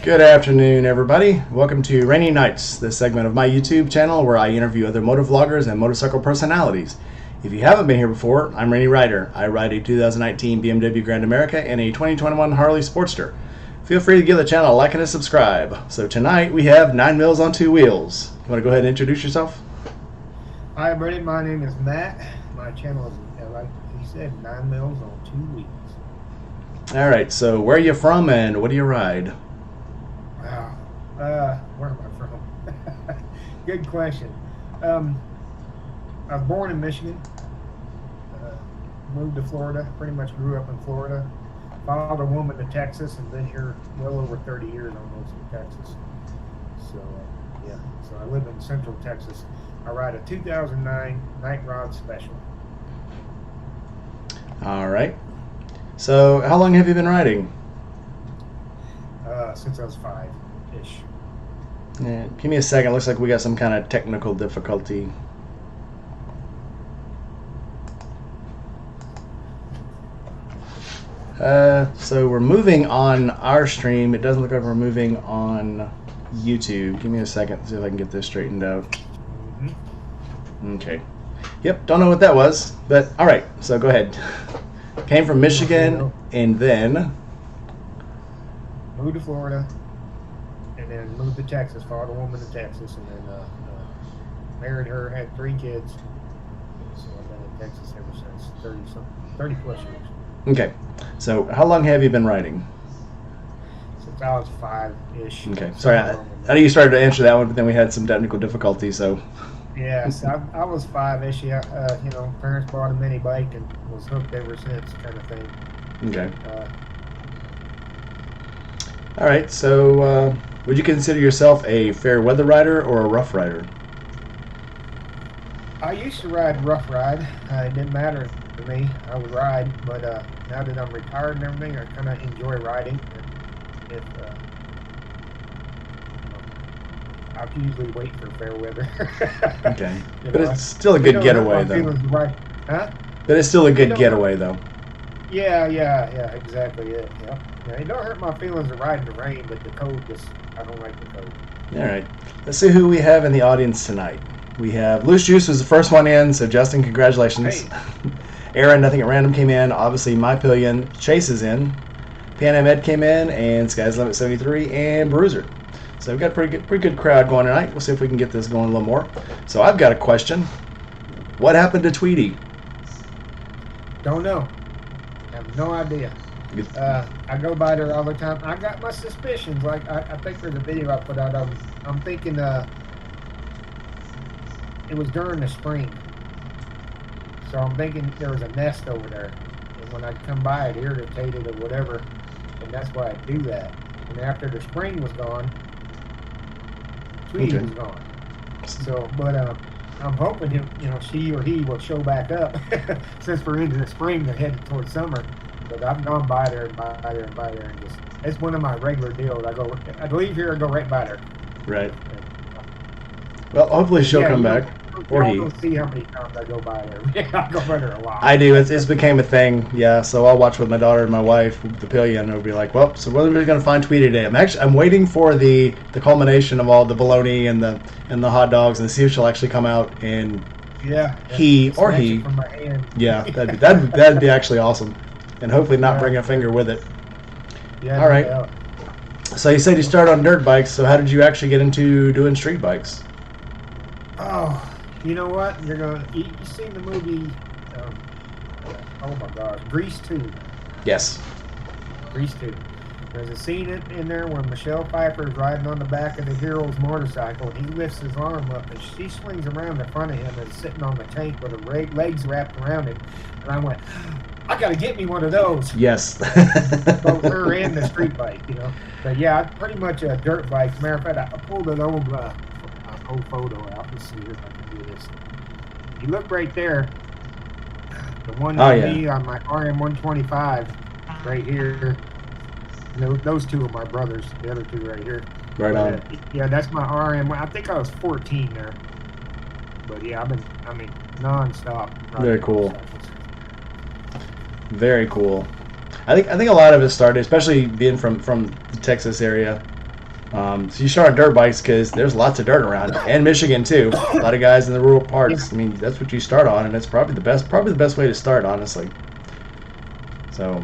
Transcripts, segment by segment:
Good afternoon, everybody. Welcome to Rainy Nights, this segment of my YouTube channel where I interview other motovloggers and motorcycle personalities. If you haven't been here before, I'm Rainy Rider. I ride a 2019 BMW Grand America and a 2021 Harley Sportster. Feel free to give the channel a like and a subscribe. So tonight we have 9 Wheels on 2 Wheels. You want to go ahead and introduce yourself? Hi, everybody. My name is Matt. My channel is, like he said, 9 Wheels on 2 Wheels. All right. So where are you from and what do you ride? Wow. Where am I from? Good question. I was born in Michigan. Moved to Florida. Pretty much grew up in Florida. Followed a woman to Texas and been here well over 30 years almost in Texas. So, yeah. So I live in Central Texas. I ride a 2009 Night Rod Special. All right. So how long have you been riding? Since I was 5-ish. Yeah, give me a second. Looks like we got some kind of technical difficulty. So we're moving on our stream. It doesn't look like we're moving on YouTube. Give me a second to see if I can get this straightened out. Okay. Yep, don't know what that was, but all right, so go ahead. Came from Michigan and then moved to Florida and then moved to Texas, followed a woman to Texas, and then married her, had 3 kids. So I've been in Texas ever since, 30 plus years. Okay, so how long have you been riding? Since I was 5-ish. Okay, sorry, I know you started to answer that one, but then we had some technical difficulty, so. Yes, I was 5-ish. You know, parents bought a mini bike and was hooked ever since, kind of thing. Okay. All right, so would you consider yourself a fair weather rider or a rough rider? I used to ride rough ride. It didn't matter to me. I would ride, but now that I'm retired and everything, I kind of enjoy riding. And if I usually wait for fair weather. Okay, but it's still a good getaway, though. Right. Huh? But it's still a good getaway, though. Yeah, exactly it. Yeah. It don't hurt my feelings of riding the rain, but the cold I don't like the cold. All right, let's see who we have in the audience tonight. We have Loose Juice was the first one in, so Justin, congratulations. Hey. Aaron, Nothing at Random came in. Obviously, My Pillion, Chase is in. Pan Am Ed came in, and Sky's Limit 73, and Bruiser. So we've got a pretty good crowd going tonight. We'll see if we can get this going a little more. So I've got a question. What happened to Tweety? Don't know. I have no idea. I go by there all the time. I got my suspicions. Like I think there's a video I put out of them. I'm thinking it was during the spring. So I'm thinking there was a nest over there. And when I come by, it irritated or whatever. And that's why I do that. And after the spring was gone, Tweety was gone. So, but I'm hoping she or he will show back up since we're into the spring, they're headed towards summer. But I've gone by there and just, it's one of my regular deals. I leave here and go right by there. Right. Well, hopefully she'll come back. Or he. Don't see how many times I go by there. I go by there a lot. I do. It's became a thing. Yeah. So I'll watch with my daughter and my wife the Pillion, and it'll be like, well, so when are we going to find Tweety today? I'm waiting for the culmination of all the bologna and the hot dogs, and see if she'll actually come out and he or he. From my hand. Yeah, that'd be actually awesome, and hopefully not bring a finger with it. Yeah. All right. So you said you started on dirt bikes. So how did you actually get into doing street bikes? Oh. You know what? You seen the movie? Oh my gosh, Grease 2. Yes. Grease 2. There's a scene in there where Michelle Pfeiffer is riding on the back of the hero's motorcycle, and he lifts his arm up, and she swings around in front of him and is sitting on the tank with her legs wrapped around him. And I went, I gotta get me one of those. Yes. Both her and the street bike, But yeah, pretty much a dirt bike. Matter of fact, I pulled an old photo out. Let's see if I can do this. You look right there. The one me on my RM125 right here. Those two are my brothers. The other two right here. Right on. Yeah, that's my RM. I think I was 14 there. But yeah, non-stop. Very cool. Very cool. I think a lot of it started, especially being from the Texas area. So you start on dirt bikes because there's lots of dirt around, and Michigan too. A lot of guys in the rural parts. I mean, that's what you start on, and it's probably the best way to start, honestly. So,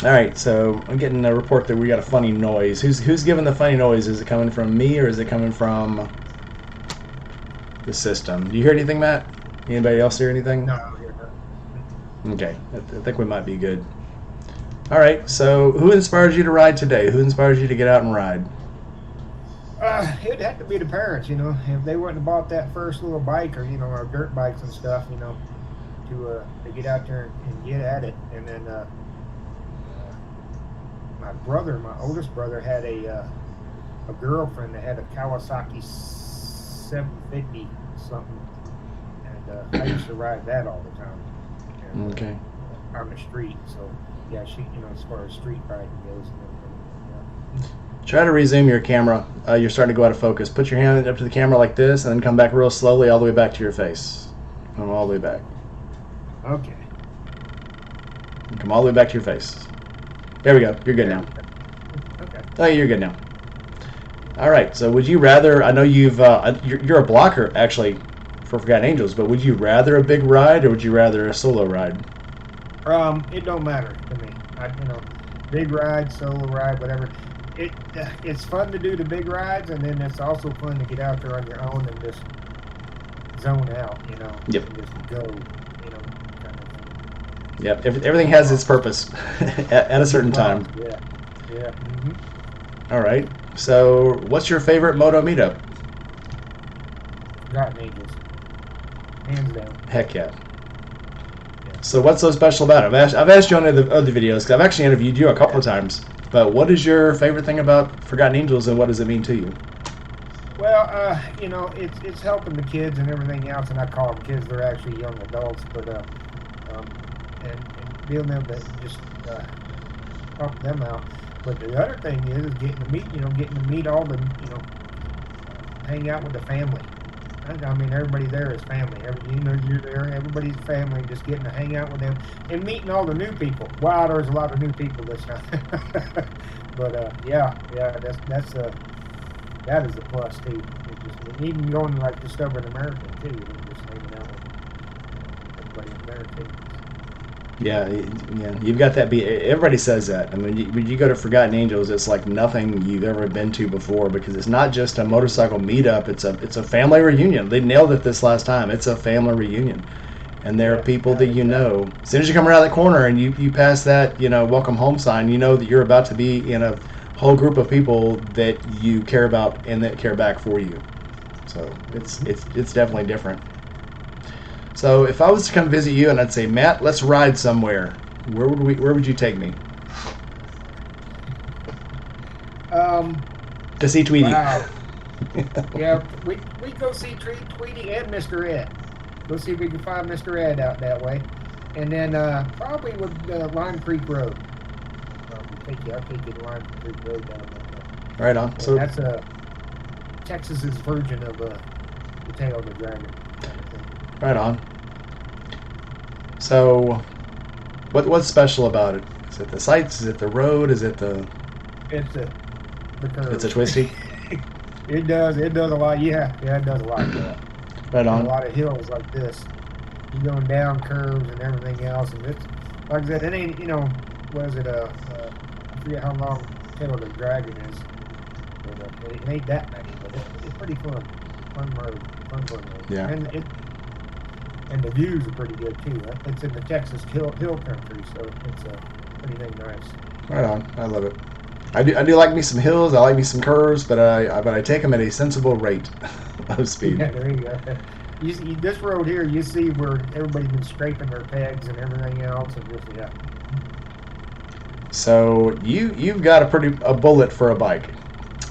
all right. So I'm getting a report that we got a funny noise. Who's giving the funny noise? Is it coming from me or is it coming from the system? Do you hear anything, Matt? Anybody else hear anything? No, I don't hear nothing. Okay, I think we might be good. All right, so who inspires you to ride today? Who inspires you to get out and ride? It'd have to be the parents, If they wouldn't have bought that first little bike or, our dirt bikes and stuff, to get out there and get at it. And then my oldest brother, had a girlfriend that had a Kawasaki 750 something. And I used to ride that all the time. And, Okay. On the street, so... Yeah, she, as far as street riding goes and everything, Try to resume your camera. You're starting to go out of focus. Put your hand up to the camera like this, and then come back real slowly all the way back to your face. Come all the way back. Okay. And come all the way back to your face. There we go. You're good now. Okay. Oh, you're good now. All right. So, would you rather? I know you're a blocker actually for Forgotten Angels, but would you rather a big ride or would you rather a solo ride? It don't matter to me. Big ride, solo ride, whatever. It's fun to do the big rides, and then it's also fun to get out there on your own and just zone out, Yep. And just go, kind of thing. Yep. Everything has its purpose at a certain time. Yeah. Yeah. Mm-hmm. All right. So, what's your favorite moto meetup? Forgotten Angels. Hands down. Heck yeah. So what's so special about it? I've asked you on other videos, because I've actually interviewed you a couple of times, but what is your favorite thing about Forgotten Angels, and what does it mean to you? Well, it's helping the kids and everything else, and I call them kids, they're actually young adults, but and being able to just help them out. But the other thing is getting to meet all the, hang out with the family. I mean, everybody there is family. You're there, everybody's family, just getting to hang out with them and meeting all the new people. Wow, there's a lot of new people this time. But that is a plus too. Even going to like discovering America too, just hanging out with everybody in there too. Yeah, you've got that. Everybody says that. I mean, when you go to Forgotten Angels, it's like nothing you've ever been to before, because it's not just a motorcycle meetup. It's a family reunion. They nailed it this last time. It's a family reunion, and there are people that you know. As soon as you come around that corner and you pass that welcome home sign, you know that you're about to be in a whole group of people that you care about and that care back for you. So it's definitely different. So if I was to come visit you and I'd say, Matt, let's ride somewhere, where would you take me? To see Tweety. Wow. Yeah, we go see Tweety and Mr. Ed. Go see if we can find Mr. Ed out that way. And then probably with Lime Creek Road. I'll take you to Lime Creek Road down there. Right on. And So that's Texas's version of the Tail of the Dragon. Right on. So, what's special about it? Is it the sights? Is it the road? Is it the? It's the curve. It's a twisty. It does a lot. Yeah, it does a lot of that. Right on. A lot of hills like this. You're going down curves and everything else, and it's like I said. It ain't what is it? I forget how long Tail of the Dragon is. But, it ain't that many, but it's pretty fun. Fun road. Yeah. And the views are pretty good too. It's in the Texas hill country, so it's pretty dang nice. Right on. I love it. I do like me some hills. I like me some curves, but I take them at a sensible rate of speed. Yeah, there you go. This road here, you see where everybody's been scraping their pegs and everything else, and just So you've got a bullet for a bike.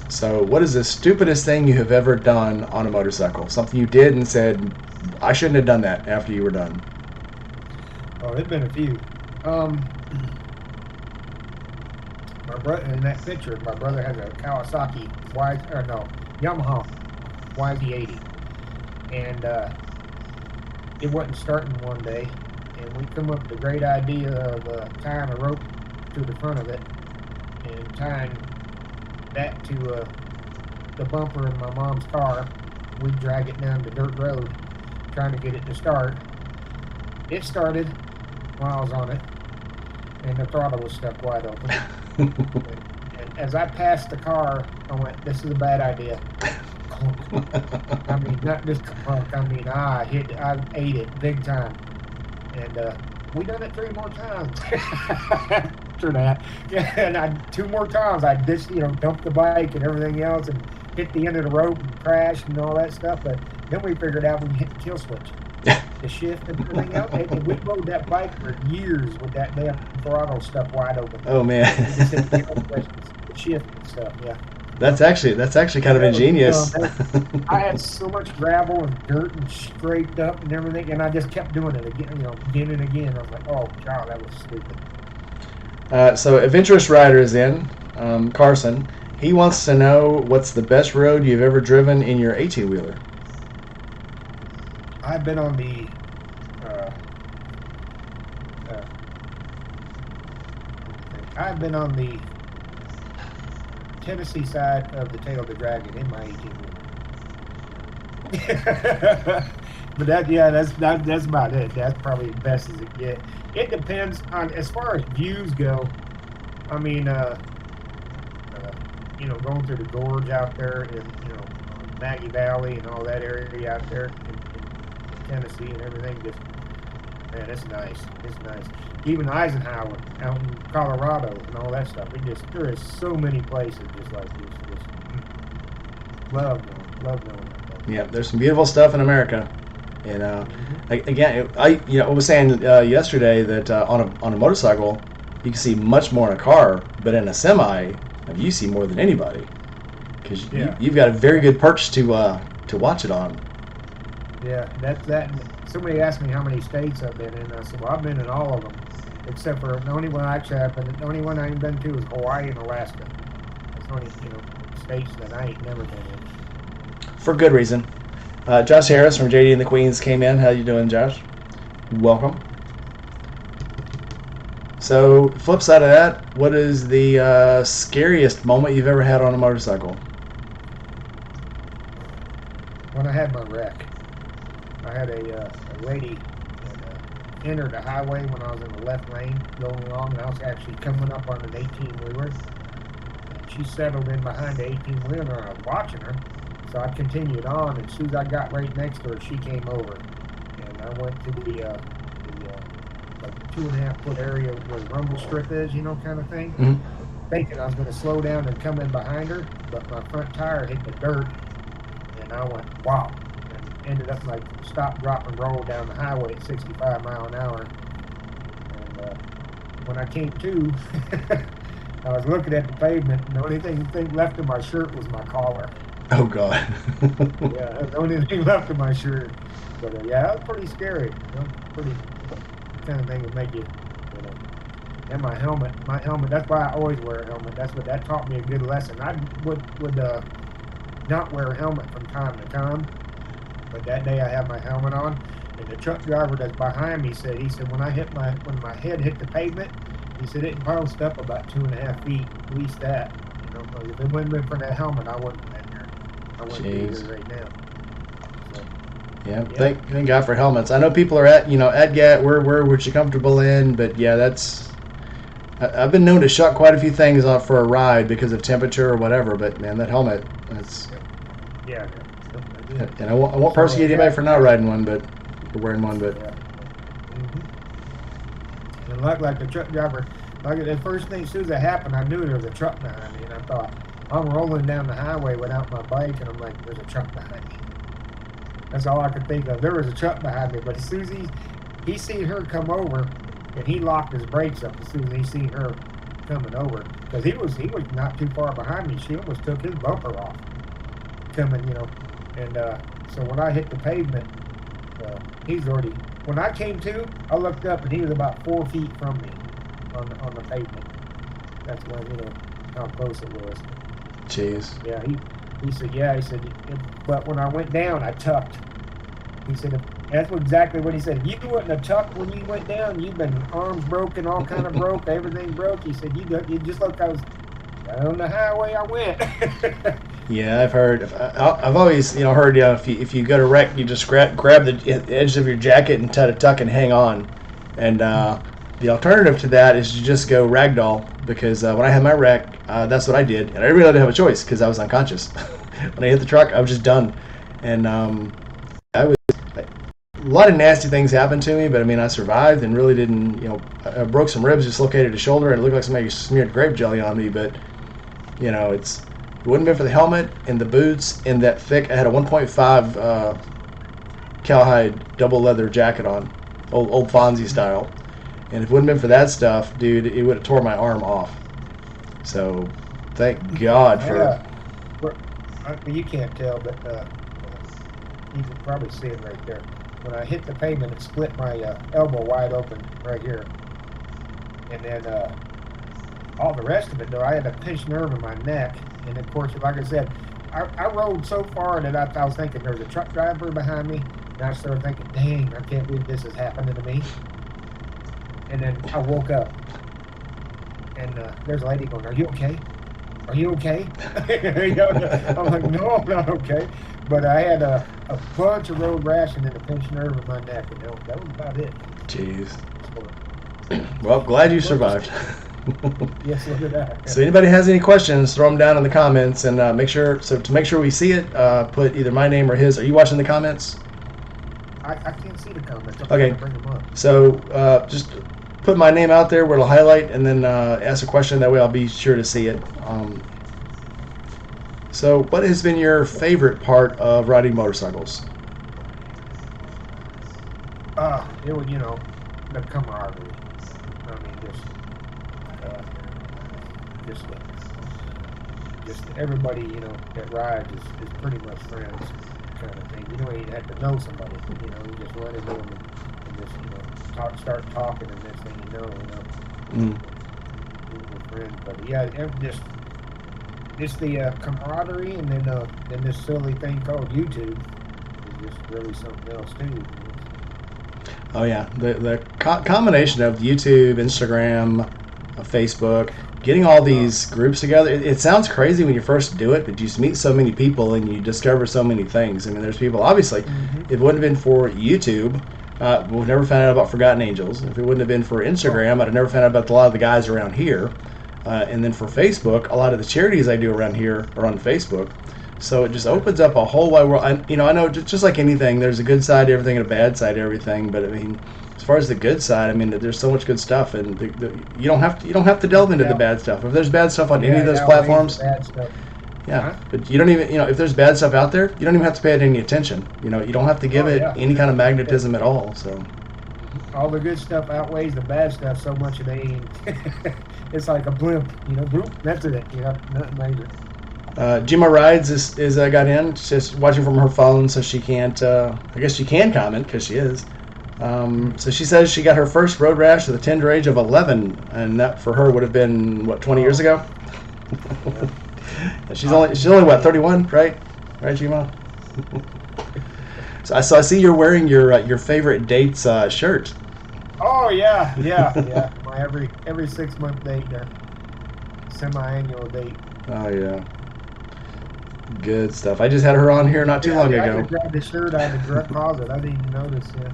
So what is the stupidest thing you have ever done on a motorcycle? Something you did and said, I shouldn't have done that after you were done. Oh, there's been a few. My brother, in that picture, my brother has a Kawasaki Yamaha YZ80, and it wasn't starting one day, and we come up with a great idea of tying a rope to the front of it and tying that to the bumper in my mom's car. We'd drag it down the dirt road, trying to get it to start. It started while I was on it, and the throttle was stuck wide open. and as I passed the car, I went, "This is a bad idea." I mean, not just clunk. I mean, I ate it big time, and we done it 3 more times after that. Yeah, and 2 more times I just dumped the bike and everything else and hit the end of the rope and crashed and all that stuff. But then we figured out we can hit the kill switch, the shift and everything else. And we rode that bike for years with that damn throttle stuff wide open. Oh man, we just hit the shift and stuff. Yeah. That's actually kind of ingenious. I had so much gravel and dirt and scraped up and everything, and I just kept doing it again and again. I was like, "Oh God, that was stupid." So Adventurous Rider is in, Carson. He wants to know what's the best road you've ever driven in your 18-wheeler. I've been on the Tennessee side of the Tail of the Dragon in my 18-wheeler. But that's about it. That's probably as best as it gets. It depends on, as far as views go. I mean, going through the gorge out there in Maggie Valley and all that area out there in Tennessee and everything, just, man, it's nice. It's nice. Even Eisenhower out in Colorado and all that stuff. There is so many places just like this. Just love knowing. Yeah, there's some beautiful stuff in America. And again, I was saying yesterday that on a motorcycle you can see much more in a car, but in a semi you see more than anybody because you've got a very good perch to watch it on. Yeah, that's that. Somebody asked me how many states I've been in. And I said, well, I've been in all of them, except for the only one I ain't been to is Hawaii and Alaska. That's the only states that I ain't never been in. For good reason. Josh Harris from JD and the Queens came in. How you doing, Josh? Welcome. So, flip side of that, what is the scariest moment you've ever had on a motorcycle? When I had my wreck. I had a lady that entered a highway when I was in the left lane going along, and I was actually coming up on an 18-wheeler. She settled in behind the 18-wheeler, and I was watching her. So I continued on, and as soon as I got right next to her, she came over. And I went to the like 2.5-foot area where the rumble strip is, kind of thing. Mm-hmm. Thinking I was going to slow down and come in behind her, but my front tire hit the dirt, and I went, wow. Ended up like stop, drop, and roll down the highway at 65 miles an hour. And when I came to, I was looking at the pavement, and the only thing left of my shirt was my collar. Oh God! Yeah, the only thing left of my shirt. But yeah, that was pretty scary. Pretty kind of thing that make you. And my helmet. That's why I always wear a helmet. That taught me a good lesson. I would not wear a helmet from time to time. But that day I had my helmet on, and the truck driver that's behind me said, when my head hit the pavement, he said it bounced up about 2.5 feet, at least that. Because if it wouldn't have been for that helmet, I wouldn't have been here. I wouldn't be here right now. So, yeah. Thank God for helmets. I know people are at GAT, where would you comfortable in, but yeah, I've been known to shut quite a few things off for a ride because of temperature or whatever, but man, that helmet, that's... Yeah. And I won't persecute anybody for not riding one, but for wearing one. But yeah. And like the truck driver, like the first thing, as soon as it happened, I knew there was a truck behind me, and I thought, I'm rolling down the highway without my bike, and I'm like, there's a truck behind me. That's all I could think of. There was a truck behind me, but as soon as he seen her come over, and he locked his brakes up as soon as he seen her coming over, because he was not too far behind me. She almost took his bumper off coming, And so when I hit the pavement, he's already. When I came to, I looked up and he was about 4 feet from me on the pavement. That's when how close it was. Jeez. Yeah, he said, yeah. He said, but when I went down, I tucked. He said, that's exactly what he said. If you wouldn't have tucked when you went down, you've been arms broken, all kind of broke, everything broke. He said, you just look. I was On the highway I went. Yeah, I've heard. I've always, heard. If you go to wreck, you just grab the edge of your jacket and try to tuck and hang on. And the alternative to that is you just go ragdoll, because when I had my wreck, that's what I did, and I really didn't have a choice because I was unconscious. When I hit the truck, I was just done, and I was. A lot of nasty things happened to me, but I mean, I survived and really didn't. I broke some ribs, dislocated a shoulder, and it looked like somebody smeared grape jelly on me. But it wouldn't have been for the helmet and the boots and that thick. I had a 1.5 cowhide double leather jacket on, old Fonzie style. And if it wouldn't have been for that stuff, dude, it would have tore my arm off. So, thank God for. You can't tell, but you can probably see it right there. When I hit the pavement, it split my elbow wide open right here. And then all the rest of it, though, I had a pinched nerve in my neck. And of course, like I said, I rode so far that I was thinking there was a truck driver behind me. And I started thinking, dang, I can't believe this is happening to me. And then I woke up. And there's a lady going, "Are you okay? Are you okay?" I'm like, "No, I'm not okay." But I had a bunch of road rash and then a pinched nerve in my neck. And that was about it. Jeez. Well, glad you survived. Yes, look at that. So anybody has any questions, throw them down in the comments, and to make sure we see it, put either my name or his. Are you watching the comments? I can't see the comments. I'm okay. Bring them up. So just put my name out there where it'll highlight, and then ask a question. That way I'll be sure to see it. So what has been your favorite part of riding motorcycles? It was, the camaraderie. I mean, just everybody, that rides is pretty much friends, kind of thing. You don't even have to know somebody. You just run into them and just, start talking, and next thing you know, we're friends. But yeah, just the camaraderie, and then this silly thing called YouTube is just really something else too. Oh yeah, the combination of YouTube, Instagram, Facebook, getting all these groups together. It sounds crazy when you first do it, but you just meet so many people and you discover so many things. I mean, there's people, obviously, if it wouldn't have been for YouTube, we've never found out about Forgotten Angels. If it wouldn't have been for Instagram, I'd have never found out about a lot of the guys around here. And then for Facebook, a lot of the charities I do around here are on Facebook. So it just opens up a whole wide world. I know just like anything, there's a good side to everything and a bad side to everything. But I mean, as far as the good side, I mean, there's so much good stuff, and you don't have to delve into the bad stuff. If there's bad stuff on any of those platforms, but you don't even, if there's bad stuff out there, you don't even have to pay it any attention. You don't have to give it any kind of magnetism at all. So all the good stuff outweighs the bad stuff so much it ain't. It's like a blimp, bloop, that's it. Nothing major. Gemma Rides is got in. She's just watching from her phone, so she can't. I guess she can comment because she is. So she says she got her first road rash at the tender age of 11, and that for her would have been 20 years ago. she's only what, 31, right? Right, Gemma. So I see you're wearing your favorite date's shirt. Oh yeah. My every 6 month date there, semi-annual date. Oh yeah. Good stuff. I just had her on here not too long ago. I just grabbed the shirt out of the direct closet. I didn't even notice it.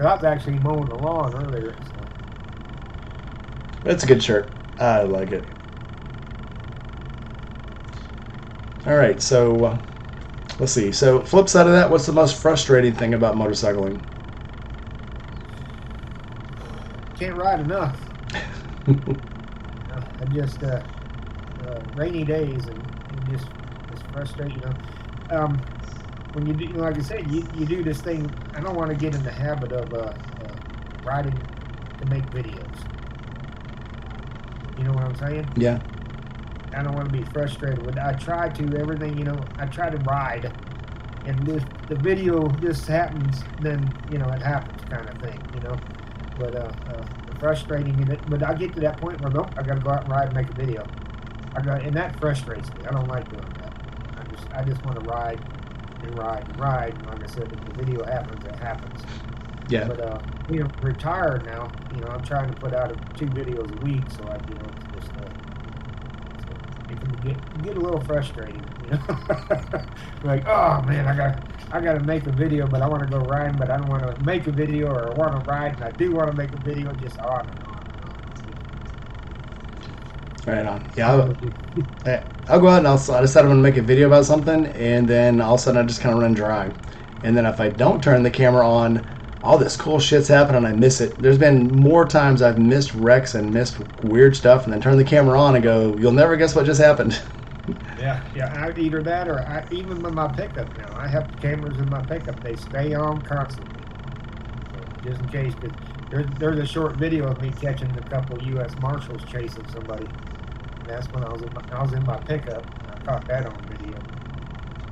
I was actually mowing the lawn earlier. So. It's a good shirt. I like it. All right, so let's see. So flip side of that, what's the most frustrating thing about motorcycling? Can't ride enough. I just rainy days and just it's frustrating. When you do, like I said, you do this thing. I don't want to get in the habit of riding to make videos. You know what I'm saying? Yeah. I don't want to be frustrated with it. I try to everything. I try to ride, and the video just happens. Then it happens, kind of thing. But frustrating in it. But I get to that point where nope, I got to go out and ride and make a video. And that frustrates me. I don't like doing that. I just want to ride and ride and ride. And like I said, if the video happens, it happens. Yeah. But being retired now, I'm trying to put out 2 videos a week. So it's it can get a little frustrating, you know. Like, oh man, I got to make a video, but I want to go riding, but I don't want to make a video, or I want to ride, and I do want to make a video, just on and on and on. Right on. Yeah, I'll go out and I decide I'm going to make a video about something, and then all of a sudden I just kind of run dry. And then if I don't turn the camera on, all this cool shit's happening and I miss it. There's been more times I've missed wrecks and missed weird stuff, and then turn the camera on and go, you'll never guess what just happened. Yeah. Either that, or even with my pickup now, I have cameras in my pickup. They stay on constantly, so just in case. Cause there's a short video of me catching a couple of U.S. Marshals chasing somebody. And that's when I was in my pickup. I caught that on video.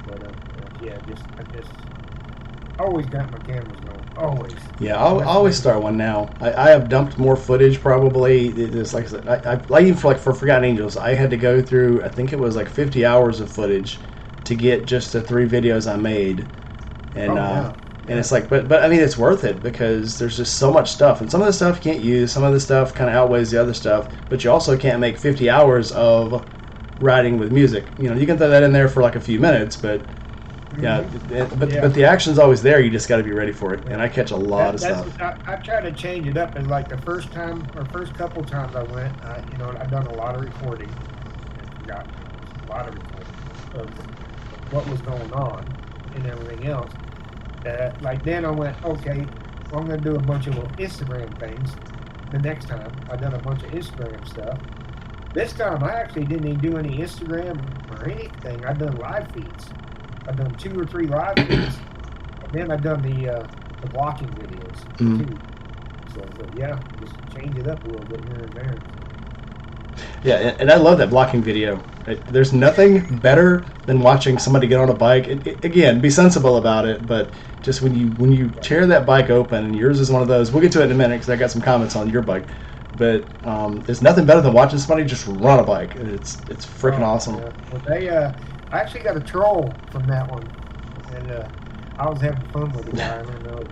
But yeah, I just always got my cameras going. Always. Yeah, I'll always start one now. I have dumped more footage probably. It's like I said, I even for Forgotten Angels, I had to go through, I think it was like 50 hours of footage to get just the 3 videos I made. And and it's like, but I mean, it's worth it because there's just so much stuff, and some of the stuff you can't use, some of the stuff kind of outweighs the other stuff, but you also can't make 50 hours of riding with music. You know, you can throw that in there for like a few minutes, but yeah, but the action's always there. You just got to be ready for it. And I catch a lot of stuff. I try to change it up. And like the first couple times I went, you know, I've done a lot of recording and forgot a lot of recording of what was going on and everything else. Like then I went, okay, well, I'm going to do a bunch of little Instagram things. The next time I done a bunch of Instagram stuff. This time I actually didn't even do any Instagram or anything. I've done live feeds. I've done 2 or 3 live feeds, and then I've done the blocking videos too. So yeah, just change it up a little bit here and there. Yeah, and I love that blocking video. There's nothing better than watching somebody get on a bike. Again, be sensible about it, but just when you tear that bike open, and yours is one of those. We'll get to it in a minute because I got some comments on your bike. But there's nothing better than watching somebody just run a bike. It's freaking awesome. Yeah. Well, I actually got a troll from that one, and I was having fun with the guy. I don't know.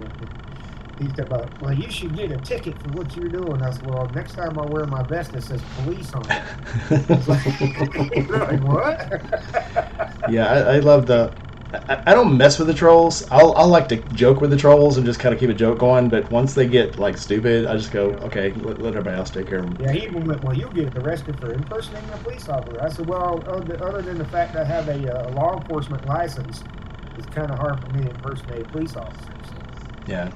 He said, well, you should get a ticket for what you're doing. I said, well, next time I wear my vest that says police on it. It's like, what? Yeah, I love the... I don't mess with the trolls. I'll like to joke with the trolls and just kind of keep a joke going, but once they get like stupid, I just go, okay, let everybody else take care of them. Yeah, he even went, well, you'll get arrested for impersonating a police officer. I said, well, other than the fact that I have a law enforcement license, it's kind of hard for me to impersonate a police officer. So. Yeah.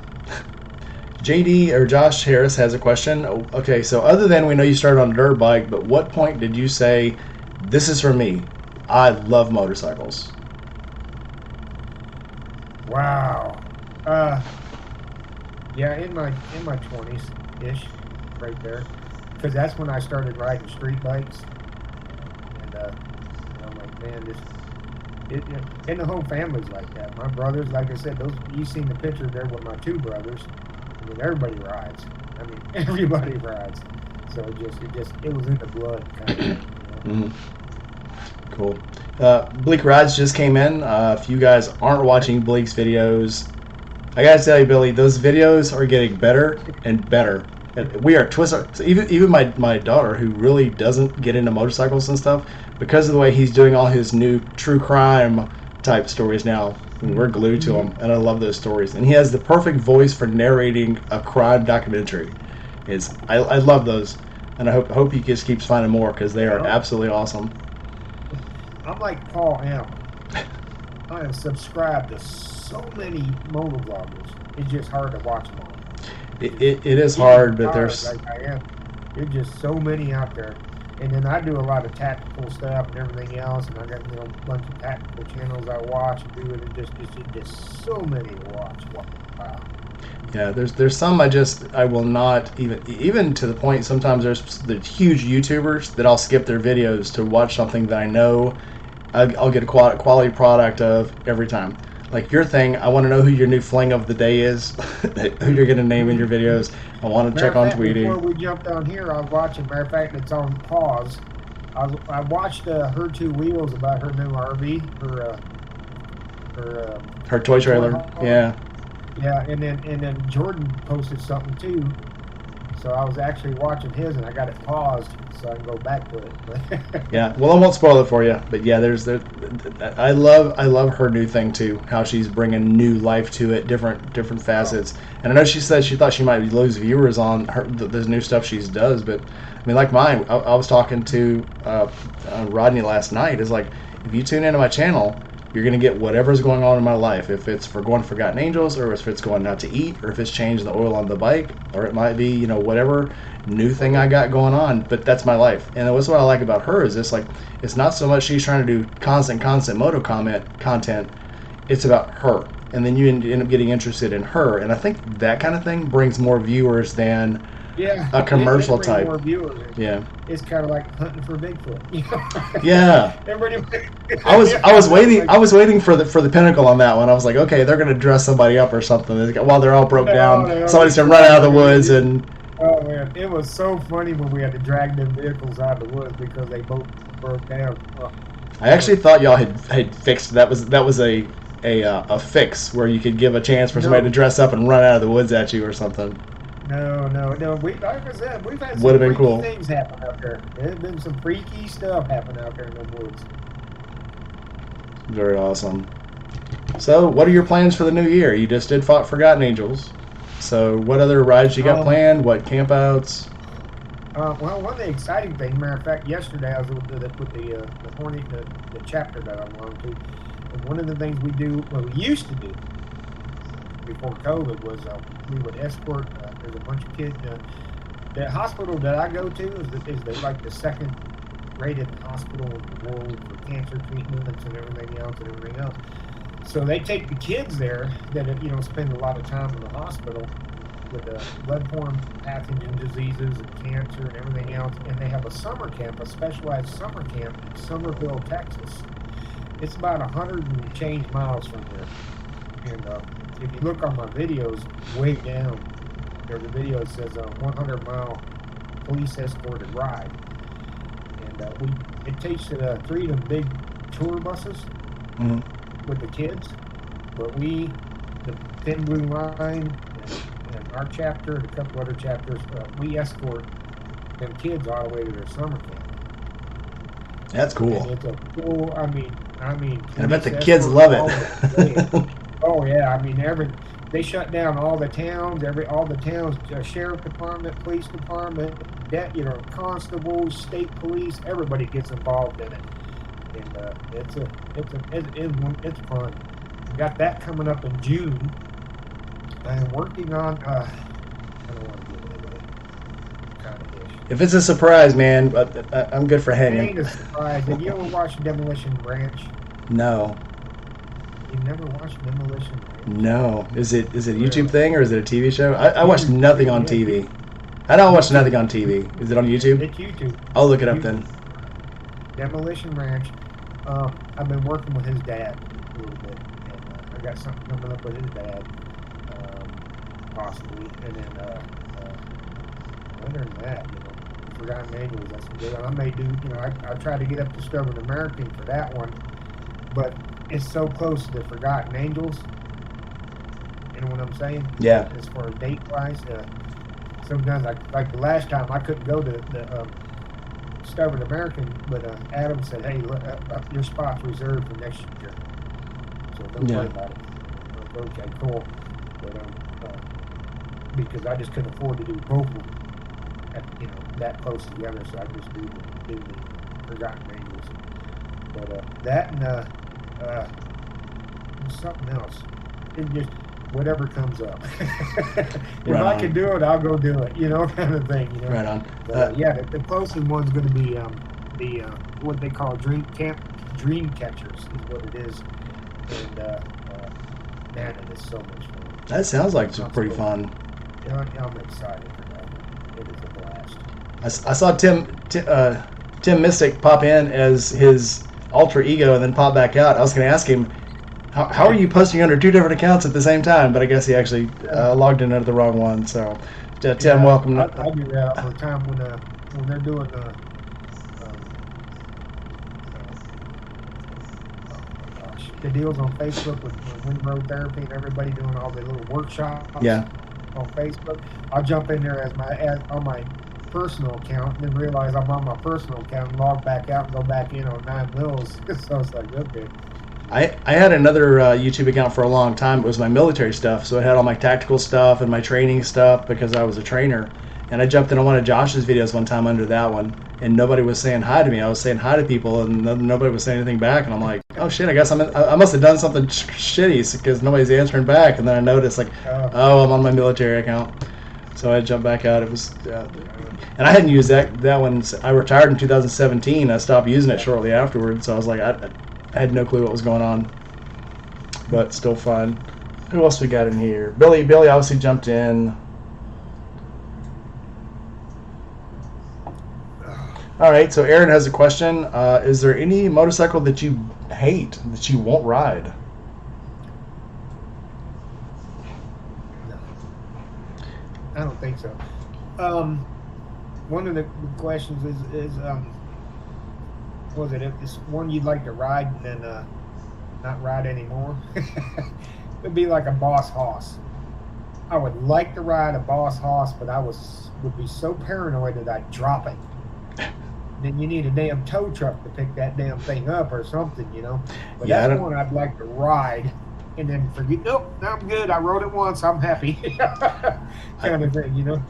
JD or Josh Harris has a question. Okay, so other than we know you started on a dirt bike, but what point did you say, this is for me? I love motorcycles. Wow. Yeah, in my 20s ish, right there, because that's when I started riding street bikes, and I'm like, man, and the whole family's like that. My brothers, like I said, you seen the picture there with my 2 brothers. I mean, everybody rides. I mean, everybody rides. So it was in the blood, kind of. You know? Mm-hmm. Cool. Bleak Rides just came in. If you guys aren't watching Bleak's videos, I gotta tell you, Billy, those videos are getting better and better. We are twisted. So even my daughter, who really doesn't get into motorcycles and stuff, because of the way he's doing all his new true crime type stories now, we're glued to him, and I love those stories. And he has the perfect voice for narrating a crime documentary. I love those, and I hope he just keeps finding more because they are absolutely awesome. I'm like Paul M. I am subscribed to so many motovloggers. It's just hard to watch them all. It is hard, but there's... Like I am. There's just so many out there. And then I do a lot of tactical stuff and everything else, and I got a bunch of tactical channels I watch and do it, and just so many to watch. Wow. Yeah, there's some I will not even to the point sometimes there's the huge YouTubers that I'll skip their videos to watch something that I know I'll get a quality product of every time. Like your thing, I want to know who your new fling of the day is, who you're going to name in your videos. I want to check on tweeting. Before we jumped on here, I was watching, matter of fact, it's on pause. I watched her 2Wheels about her new RV, her toy trailer. Yeah. Yeah, and then Jordan posted something too. So I was actually watching his, and I got it paused so I can go back to it. Yeah, well, I won't spoil it for you, but yeah, I love her new thing too. How she's bringing new life to it, different facets. And I know she said she thought she might lose viewers on the new stuff she does, but I mean, like mine, I was talking to Rodney last night. It's like, if you tune into my channel, you're going to get whatever's going on in my life. If it's for going to Forgotten Angels, or if it's going out to eat, or if it's changing the oil on the bike, or it might be, whatever new thing I got going on. But that's my life. And what's what I like about her is it's like, it's not so much she's trying to do constant moto content. It's about her. And then you end up getting interested in her. And I think that kind of thing brings more viewers than a commercial type. More viewers. Yeah. It's kind of like hunting for Bigfoot. Yeah. I was waiting for the pinnacle on that one. I was like, okay, they're gonna dress somebody up or something while they're all broke down. Somebody's gonna run out of the woods and. Oh man, it was so funny when we had to drag them vehicles out of the woods because they both broke down. Oh. I actually thought y'all had fixed that was a fix where you could give a chance for somebody to dress up and run out of the woods at you or something. No. Like I said, we've had some Would have been freaky cool. things happen out there. There's been some freaky stuff happen out there in the woods. Very awesome. So, what are your plans for the new year? You just did Forgotten Angels. So, what other rides you got planned? What campouts? Well, one of the exciting things, matter of fact, yesterday I was with the Hornet, the chapter that I'm on to, and one of the things we used to do before COVID was we would escort. There's a bunch of kids. The hospital that I go to is like the second rated hospital in the world for cancer treatments and everything else. So they take the kids there that spend a lot of time in the hospital with blood-borne pathogen diseases and cancer and everything else, and they have a summer camp, a specialized summer camp in Somerville, Texas. It's about 100 and change miles from there. And if you look on my videos, way down, there's a video that says a 100-mile police escorted ride. And it takes 3 of the big tour buses with the kids, but the Thin Blue Line and our chapter and a couple other chapters, we escort them kids all the way to their summer camp. That's cool. And it's a cool, I mean. And I bet the kids love it. Oh yeah, I mean they shut down all the towns, sheriff department, police department, constables, state police, everybody gets involved in it, and it's fun. We got that coming up in June. I'm working on. I don't want to give it away. Kind of ish. If it's a surprise, man, I'm good for hanging. It ain't a surprise. Have you ever watched Demolition Ranch? No. You've never watched Demolition Ranch? No. Is it a YouTube thing or is it a TV show? I watch nothing on TV. I don't watch nothing on TV. Is it on YouTube? It's YouTube. I'll look it up then. Demolition Ranch. I've been working with his dad a little bit, and I got something coming up with his dad, possibly, and then other than that, Forgotten Angels. That's good. I may do. I try to get up to Stubborn American for that one, but it's so close to Forgotten Angels. You know what I'm saying? Yeah. As far as date wise, sometimes like the last time I couldn't go to the Stubborn American, but Adam said, "Hey, your spot's reserved for next year, so don't worry about it." Okay, cool. But because I just couldn't afford to do both of them, that close together, so I just do the Forgotten Angels. But that and something else. It just whatever comes up. If I can do it, I'll go do it. Kind of thing. Right on. But, the closest one's going to be the what they call dream catchers is what it is, and man, it is so much fun. That sounds like it's pretty fun. I'm excited for that one. It is a blast. I saw Tim Mystic pop in as his alter ego and then pop back out. I was going to ask him, how are you posting under 2 different accounts at the same time? But I guess he actually logged in under the wrong one. So, Tim, welcome. I do that all the time when they're doing the deals on Facebook with Wind Road Therapy and everybody doing all the little workshops. Yeah. on Facebook, I'll jump in there on my personal account, and then realize I'm on my personal account and log back out and go back in on 2Wheels. So it's like, okay. I had another YouTube account for a long time. It was my military stuff, so it had all my tactical stuff and my training stuff because I was a trainer. And I jumped in on one of Josh's videos one time under that one, and nobody was saying hi to me. I was saying hi to people, and nobody was saying anything back. And I'm like, oh shit, I guess I must have done something shitty because nobody's answering back. And then I noticed like, oh, I'm on my military account. So I jumped back out. It was, and I hadn't used that one. I retired in 2017. I stopped using it shortly afterwards. So I was like, I had no clue what was going on, but still fun. Who else we got in here? Billy obviously jumped in. All right, so Aaron has a question. Is there any motorcycle that you hate, that you won't ride? No, I don't think so. One of the questions is was it if it's one you'd like to ride and then not ride anymore? It'd be like a Boss Hoss. I would like to ride a Boss Hoss, but I would be so paranoid that I'd drop it. Then you need a damn tow truck to pick that damn thing up or something, you know. But yeah, that's one I'd like to ride and then forget. Nope, I'm good. I rode it once. I'm happy. Kind of thing, you know.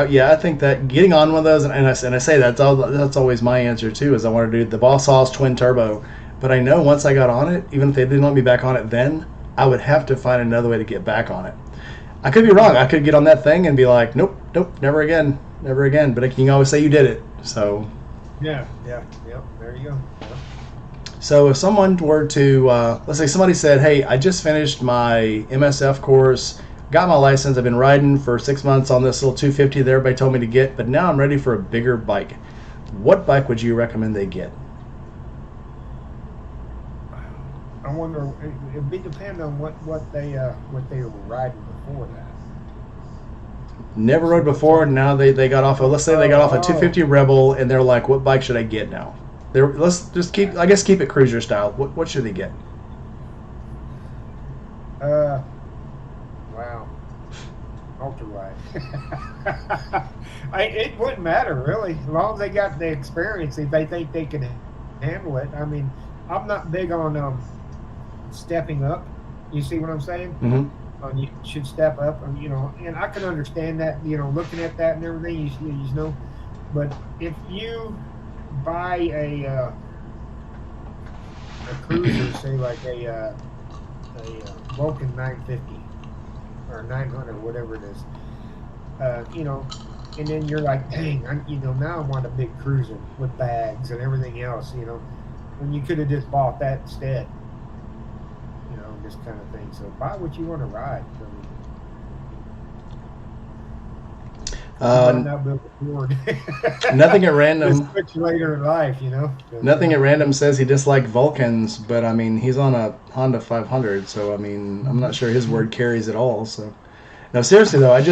Yeah, I think that getting on one of those, and I say that's always my answer too. Is I want to do the Boss Hoss twin turbo, but I know once I got on it, even if they didn't let me back on it, then I would have to find another way to get back on it. I could be wrong. I could get on that thing and be like, nope, never again. But you can always say you did it. So. Yeah, there you go. Yeah. So if someone were to, let's say somebody said, hey, I just finished my MSF course, got my license, I've been riding for 6 months on this little 250 that everybody told me to get, but now I'm ready for a bigger bike. What bike would you recommend they get? I wonder, it'd be depend on what they were riding before that. Never rode before. Now they got off. Let's say they got off a 250 Rebel, and they're like, "What bike should I get now?" Let's just keep it cruiser style. What should they get? Wow, ultra wide. It wouldn't matter really, as long as they got the experience. If they think they can handle it. I mean, I'm not big on stepping up. You see what I'm saying? Mm-hmm. You should step up, you know, and I can understand that, you know, looking at that and everything, you know. But if you buy a cruiser, say like a Vulcan 950 or 900, whatever it is, you know, and then you're like, dang, now I want a big cruiser with bags and everything else, you know, when you could have just bought that instead. This kind of thing. So buy what you want to ride. Not build a Ford. Nothing at random. Later in life, you know. Nothing at random says he disliked Vulcans, but I mean he's on a Honda 500, so I mean I'm not sure his word carries at all. So no, seriously though, I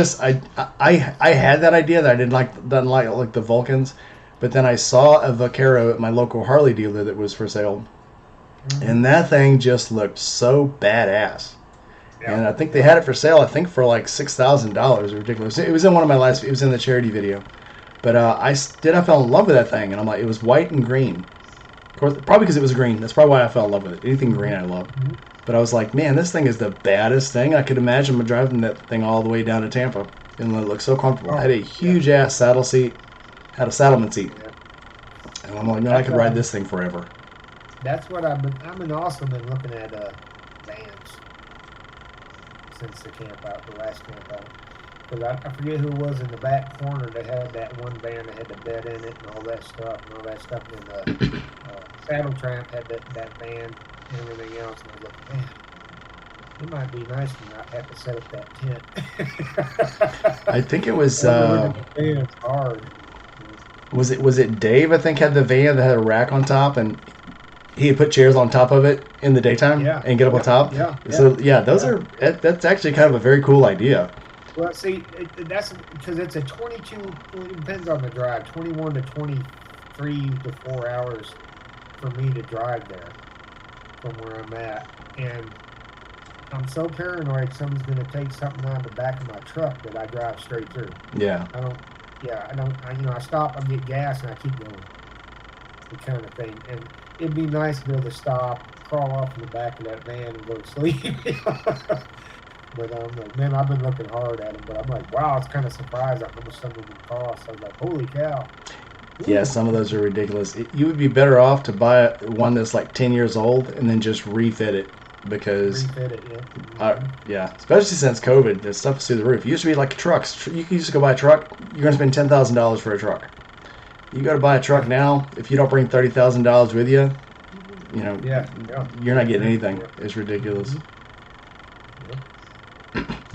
had that idea that I didn't like the Vulcans, but then I saw a Vaquero at my local Harley dealer that was for sale. And that thing just looked so badass. Yeah. And I think they had it for sale, I think for like $6,000. Ridiculous. It was in one of my last, it was in the charity video. But I fell in love with that thing. And I'm like, it was white and green. Of course, probably because it was green. That's probably why I fell in love with it. Anything green I love. Mm-hmm. But I was like, man, this thing is the baddest thing. I could imagine driving that thing all the way down to Tampa. And it looked so comfortable. It had a huge ass saddle seat. Had a saddleman seat. Yeah. And I'm like, man, I could ride this thing forever. That's what I've been also been looking at vans since the last camp out. Because I forget who was in the back corner that had that one van that had the bed in it and all that stuff. And then Saddle Tramp had that van and everything else. And I was like, man, it might be nice to not have to set up that tent. I think it was. It's hard. Was it Dave? I think had the van that had a rack on top and. He had put chairs on top of it in the daytime and get up on top. Yeah. So that's actually kind of a very cool idea. Well, see, that's because it's a 22. It depends on the drive. 21 to 23 to 4 hours for me to drive there from where I'm at, and I'm so paranoid someone's going to take something out of the back of my truck that I drive straight through. Yeah. I stop, I get gas, and I keep going. The kind of thing. And it'd be nice to be able to stop, crawl off in the back of that van and go to sleep. But I'm like, man, I've been looking hard at them, but I'm like, wow, it's kind of surprised at how much some of them cost. I was like, holy cow. Yeah, some of those are ridiculous. You would be better off to buy one that's like 10 years old and then just refit it, because yeah, especially since COVID, the stuff is through the roof. It used to be like trucks. You used to go buy a truck, you're going to spend $10,000 for a truck. You go to buy a truck now, if you don't bring $30,000 with you, you're not getting anything. It's ridiculous.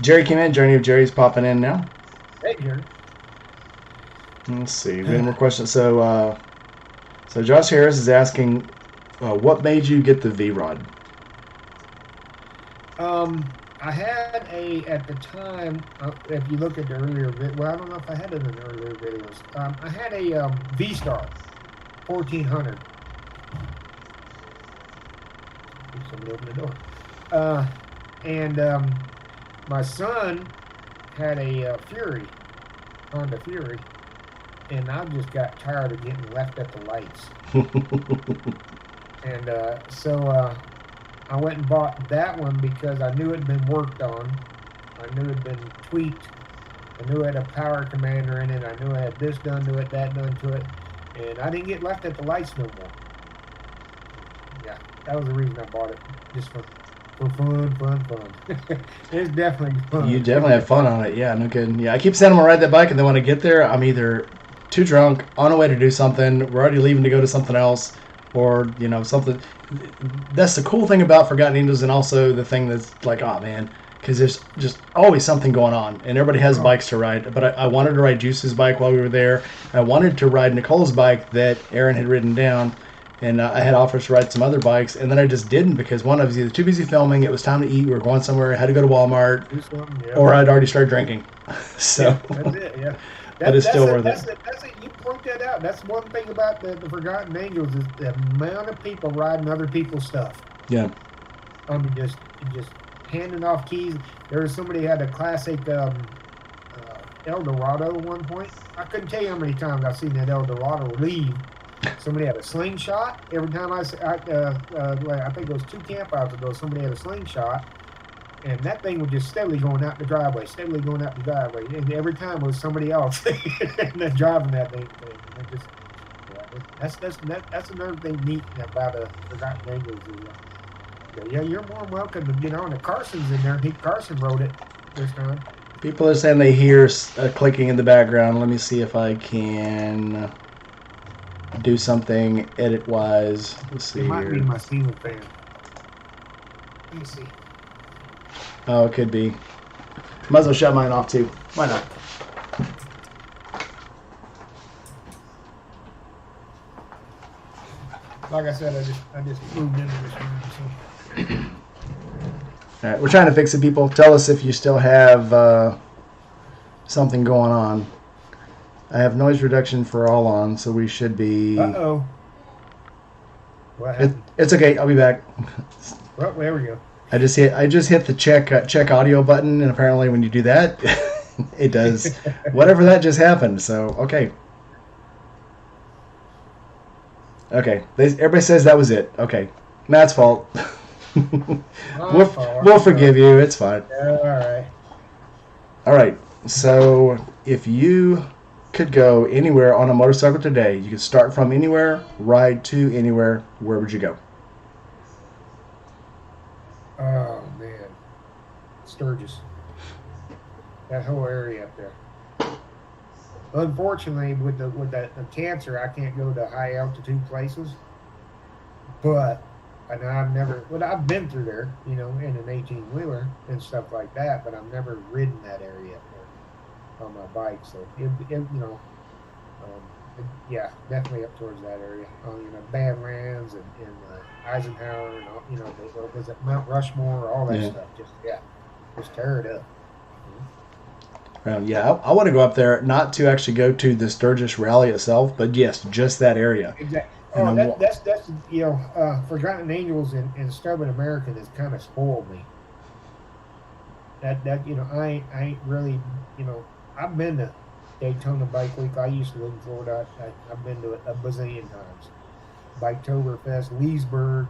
Jerry came in. Journey of Jerry's popping in now. Hey, Jerry. Let's see. We have more questions. So Josh Harris is asking, what made you get the V-Rod? I had at the time, if you look at the earlier well, I don't know if I had it in the earlier videos. I had a V-Star 1400. Somebody open the door. And my son had a Honda Fury, and I just got tired of getting left at the lights. And so I went and bought that one because I knew it had been worked on. I knew it had been tweaked. I knew it had a power commander in it. I knew it had this done to it, that done to it. And I didn't get left at the lights no more. Yeah, that was the reason I bought it, just for fun. It's definitely fun. You definitely have fun on it. Yeah, no kidding. Yeah, I keep saying I'm going to ride that bike, and then when I get there, I'm either too drunk, on the way to do something, we're already leaving to go to something else, or, something. That's the cool thing about Forgotten Angels, and also the thing that's like, oh, man, because there's just always something going on, and everybody has bikes to ride. But I wanted to ride Juice's bike while we were there. I wanted to ride Nicole's bike that Aaron had ridden down. And I had offers to ride some other bikes, and then I just didn't because one, I was either too busy filming, it was time to eat, we were going somewhere, I had to go to Walmart, or I'd already started drinking. So, that's it, yeah. But it's still worth it. You point that out. That's one thing about the Forgotten Angels is the amount of people riding other people's stuff. Yeah. I mean, just handing off keys. There was somebody who had a classic Eldorado at one point. I couldn't tell you how many times I've seen that Eldorado leave. Somebody had a slingshot. Every time I think it was 2 campouts ago, somebody had a slingshot, and that thing was just steadily going out the driveway, and every time it was somebody else driving that thing. And that's another thing neat about a Forgotten Angels. Yeah, you're more welcome to get on it. Carson's in there. Carson wrote it this time. People are saying they hear clicking in the background. Let me see if I can do something edit-wise. Let's see. It might be my ceiling fan. Let me see. Oh, it could be. Might as well shut mine off too. Why not? Like I said, I just moved into this room. All right, we're trying to fix it, people. Tell us if you still have something going on. I have noise reduction for all on, so we should be... Uh-oh. What happened? It's okay. I'll be back. Well, there we go. I just hit the check audio button, and apparently when you do that, it does whatever that just happened. So, okay. Okay. Everybody says that was it. Okay. Matt's fault. We'll forgive you. It's fine. All right. All right. So, if you could go anywhere on a motorcycle today, you could start from anywhere, ride to anywhere, where would you go? Oh man, Sturgis, that whole area up there. Unfortunately, with the cancer, I can't go to high altitude places. But I've been through there, in an 18-wheeler and stuff like that. But I've never ridden that area on my bike, so yeah, definitely up towards that area. Badlands and Eisenhower, and was it Mount Rushmore, all that stuff. Just tear it up. Yeah, I want to go up there, not to actually go to the Sturgis rally itself, but yes, just that area. Exactly. That's Forgotten Angels and Stubborn American has kind of spoiled me. that I ain't really, I've been to Daytona Bike Week. I used to live in Florida. I've been to it a bazillion times. Biketoberfest, Leesburg,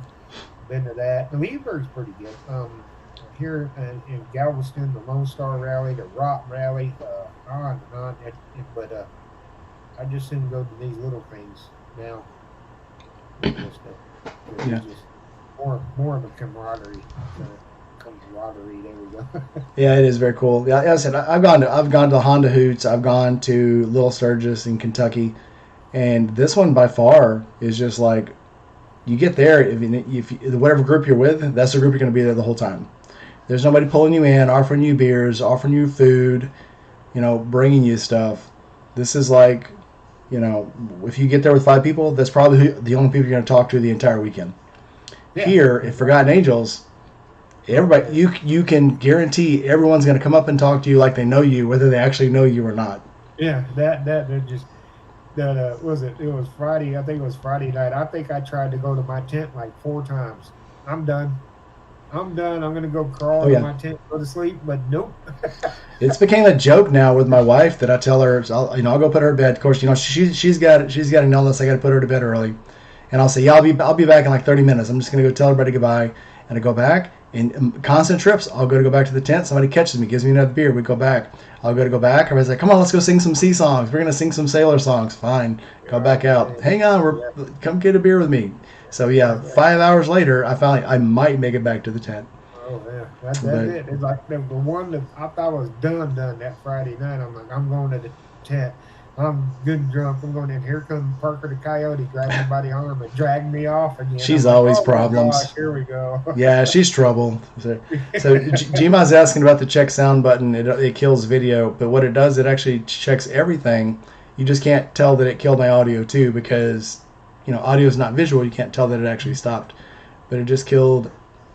been to that. The Leesburg's pretty good. Here in Galveston, the Lone Star Rally, the Rock Rally, on and on. But I just soon go to these little things now. Yeah. Just more of a camaraderie. Camaraderie. There we go. Yeah, it is very cool. Yeah, as I said, I've gone to Honda Hoots. I've gone to Little Sturgis in Kentucky, and this one by far is just like you get there. If whatever group you're with, that's the group you're going to be there the whole time. There's nobody pulling you in, offering you beers, offering you food, bringing you stuff. This is like, if you get there with 5 people, that's probably the only people you're going to talk to the entire weekend. Yeah. Here, at Forgotten Angels, everybody, you can guarantee everyone's going to come up and talk to you like they know you, whether they actually know you or not. Yeah, was it? It was Friday. I think it was Friday night. I think I tried to go to my tent like 4 times. I'm done. I'm going to go crawl in my tent, go to sleep, but nope. It's became a joke now with my wife that I tell her, I'll go put her to bed. Of course, she's got an illness. I got to put her to bed early, and I'll say, yeah, I'll be back in like 30 minutes. I'm just going to go tell everybody goodbye, and I go back. And constant trips. I'll go back to the tent. Somebody catches me, gives me another beer. We go back. I'll go back. Everybody's like, come on, let's go sing some sea songs. We're going to sing some sailor songs. Fine. Go back out. Hang on. Come get a beer with me. So, 5 hours later, I might make it back to the tent. Oh, yeah. That's it. It's like the one that I thought was done that Friday night. I'm like, I'm going to the tent. I'm good and drunk. I'm going in. Here comes Parker the Coyote, grabbing me by the arm and dragging me off again. She's always problems. Gosh, here we go. Yeah, she's trouble. So Gma's asking about the check sound button. It kills video, but what it does, it actually checks everything. You just can't tell that it killed my audio too, because audio is not visual. You can't tell that it actually stopped, but it just killed.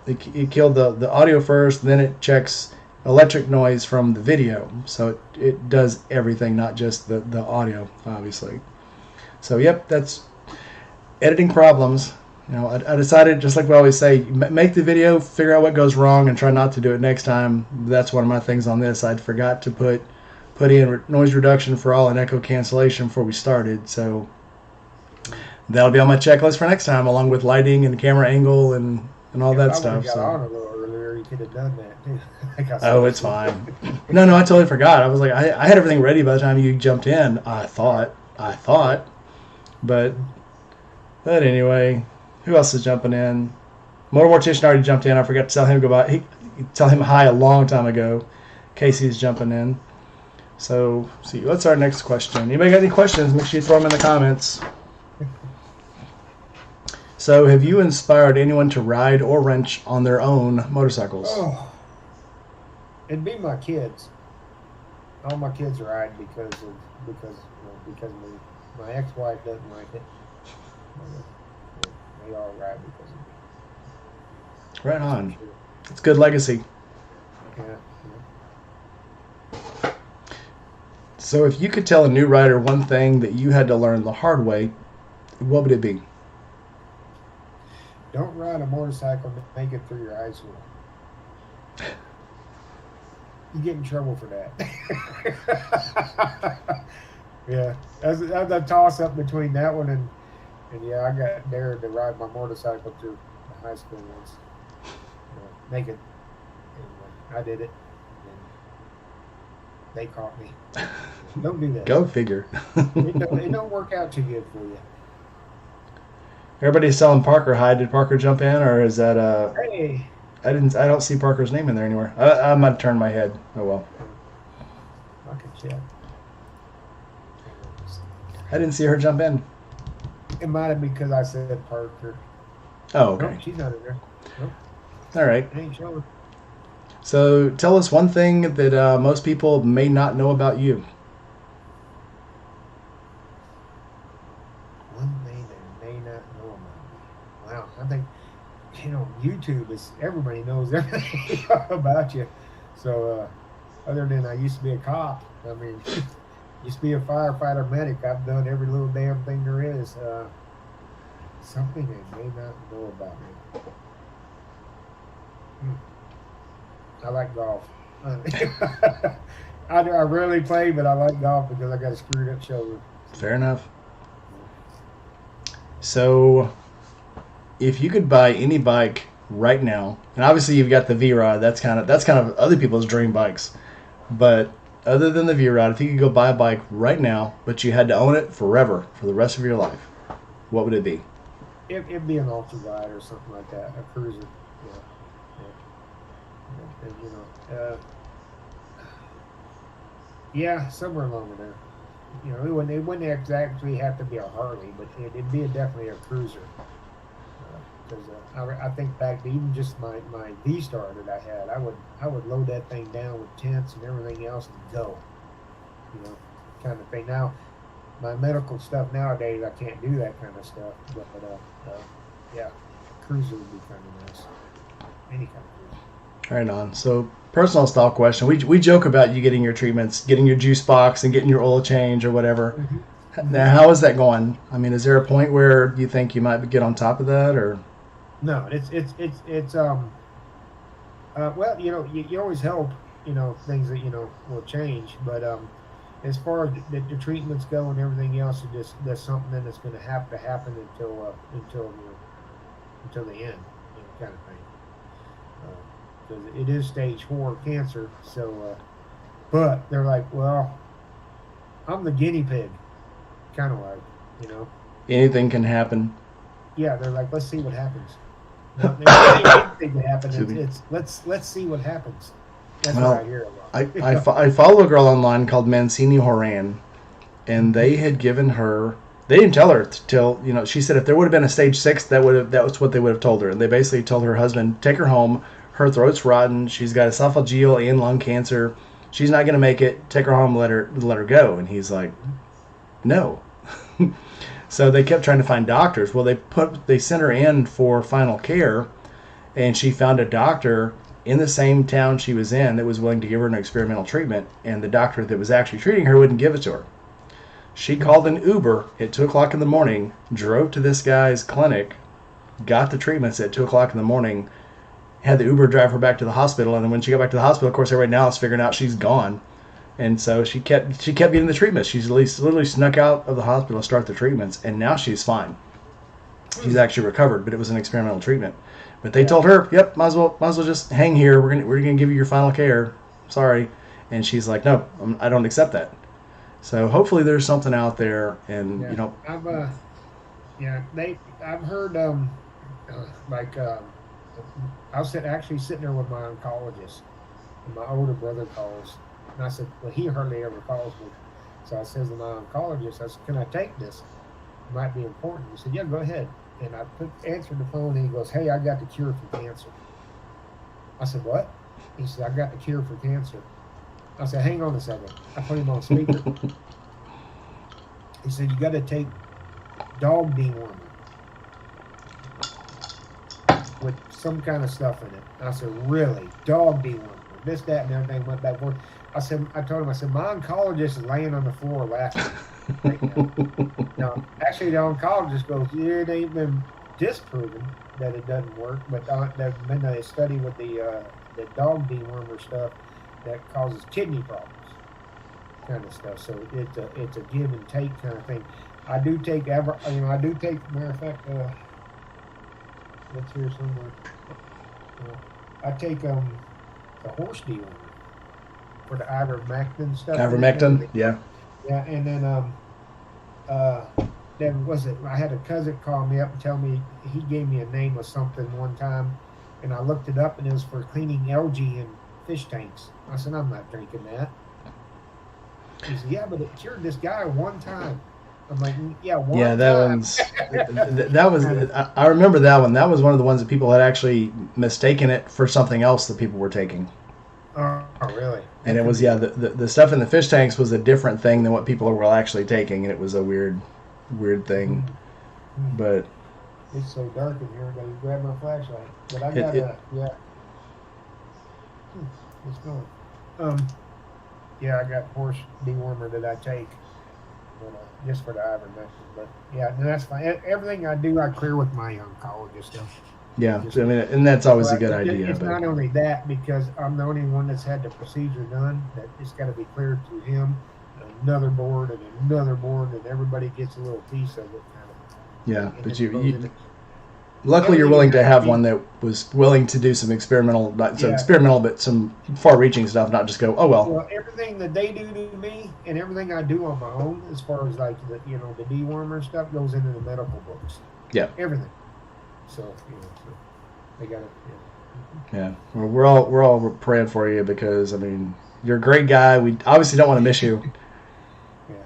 It killed the audio first, then it checks electric noise from the video, so it does everything, not just the audio, obviously. So that's editing problems. I decided, just like we always say, make the video, figure out what goes wrong, and try not to do it next time. That's one of my things on this. I'd forgot to put in noise reduction for all and echo cancellation before we started, so that'll be on my checklist for next time, along with lighting and camera angle and all that stuff. You could have done that too. Oh, it's fine. No, I totally forgot. I was like, I had everything ready by the time you jumped in. I thought, but anyway, who else is jumping in? Motor Mortician already jumped in. I forgot to tell him goodbye. Tell him hi a long time ago. Casey's jumping in. So, see, what's our next question? Anybody got any questions? Make sure you throw them in the comments. So, have you inspired anyone to ride or wrench on their own motorcycles? Oh, it'd be my kids. All my kids ride because of me. My ex-wife doesn't like it. They all ride because of me. Right on. It's good legacy. Yeah. So, if you could tell a new rider one thing that you had to learn the hard way, what would it be? Don't ride a motorcycle to make it through your high school. You get in trouble for that. Yeah, that's a toss-up between that one and I got dared to ride my motorcycle to the high school once. Make it. Anyway, I did it. And they caught me. Don't do that. Go figure. It don't work out too good for you. Everybody's selling Parker high. Did Parker jump in, or is that Hey. I don't see Parker's name in there anywhere. I might turn my head. Oh well. I can check. I didn't see her jump in. It might have been because I said Parker. Oh, okay. No, she's not in there. Nope. All right. It ain't showing. So tell us one thing that most people may not know about you. One thing they may not know about me. Wow, I think YouTube is everybody knows everything about you. So other than I used to be a cop, I mean, used to be a firefighter medic. I've done every little damn thing there is. Something they may not know about me. I like golf. I rarely play, but I like golf because I got a screwed up shoulder. Fair enough. So, if you could buy any bike right now, and obviously you've got the V-Rod, that's kind of other people's dream bikes. But other than the V-Rod, if you could go buy a bike right now, but you had to own it forever for the rest of your life, what would it be? It'd be an ultralight or something like that, a cruiser. And, yeah, somewhere along there. It wouldn't exactly have to be a Harley, but it'd be definitely a cruiser. Because I think back to even just my V-Star that I had, I would load that thing down with tents and everything else and go, kind of thing. Now, my medical stuff nowadays, I can't do that kind of stuff, but yeah, cruiser would be kind of nice. Any kind of cruiser. Right on. So, personal style question. We joke about you getting your treatments, getting your juice box, and getting your oil change or whatever. Mm-hmm. Now, how is that going? I mean, is there a point where you think you might get on top of that, or? No, it's well, you always hope, things that, will change, but as far as the treatments go and everything else, that's something that's going to have to happen until the end, kind of thing. Because it is stage 4 cancer, so but they're like, well, I'm the guinea pig, kind of like, anything can happen. Yeah, they're like, let's see what happens. No, anything can happen. It's let's see what happens. That's what I hear a lot. I follow a girl online called Mancini Horan, and they had given her. They didn't tell her till she said if there would have been a stage 6, that was what they would have told her. And they basically told her husband, take her home. Her throat's rotten. She's got esophageal and lung cancer. She's not going to make it. Take her home. Let her go. And he's like, no. So they kept trying to find doctors. Well, they sent her in for final care, and she found a doctor in the same town she was in that was willing to give her an experimental treatment, and the doctor that was actually treating her wouldn't give it to her. She called an Uber at 2 o'clock in the morning, drove to this guy's clinic, got the treatments at 2 o'clock in the morning, had the Uber drive her back to the hospital, and then when she got back to the hospital, of course, everybody now is figuring out she's gone. And so she kept getting the treatments. She's literally snuck out of the hospital to start the treatments, and now she's fine. She's actually recovered, but it was an experimental treatment. But they told her, "Yep, might as well just hang here. We're gonna give you your final care. Sorry." And she's like, "No, I don't accept that." So hopefully there's something out there, and I've heard I was actually sitting there with my oncologist, and my older brother calls. And I said, well, he hardly ever calls me. So I says to my oncologist, I said, can I take this? It might be important. He said, yeah, go ahead. And I answered the phone, and he goes, hey, I got the cure for cancer. I said, what? He said, I got the cure for cancer. I said, hang on a second. I put him on speaker. He said, you got to take dog dewormer with some kind of stuff in it. And I said, really? Dog dewormer? This, that, and everything went back and forth. I told him, my oncologist is laying on the floor laughing right now. Now, actually, the oncologist goes, yeah, they've been disproven that it doesn't work, but there's been a study with the dog dewormer stuff that causes kidney problems, kind of stuff. So it's a give and take kind of thing. I do take, matter of fact, it's here somewhere. I take the horse dewormer for the ivermectin stuff. Ivermectin, yeah. Yeah, and then was it? I had a cousin call me up and tell me he gave me a name of something one time, and I looked it up, and it was for cleaning algae in fish tanks. I said, I'm not drinking that. He said, yeah, but it cured this guy one time. I'm like, yeah, one time. Yeah, that was. I remember that one. That was one of the ones that people had actually mistaken it for something else that people were taking. Oh, really? And it was, the stuff in the fish tanks was a different thing than what people were actually taking, and it was a weird thing. Mm-hmm. But it's so dark in here, I gotta grab my flashlight. But I gotta, It's going. I got horse dewormer that I take, just for the ivermectin. But yeah, that's fine. Everything I do, I clear with my oncologist. Yeah, Just, I mean, and that's always a good but idea. it's But not only that, because I'm the only one that's had the procedure done, that it's got to be cleared through him, another board, and everybody gets a little piece of it, kind of. yeah, And but then it goes in. luckily you're Everything willing to has to have be. one that was willing to do some experimental, not so Yeah. experimental, but some far-reaching stuff, not just go, oh well. Well, everything that they do to me and everything I do on my own, as far as like the dewormer stuff, goes into the medical books. Yeah, Everything. So so they got it. yeah. Well, we're all praying for you because I mean you're a great guy. We obviously don't want to miss you, Yeah,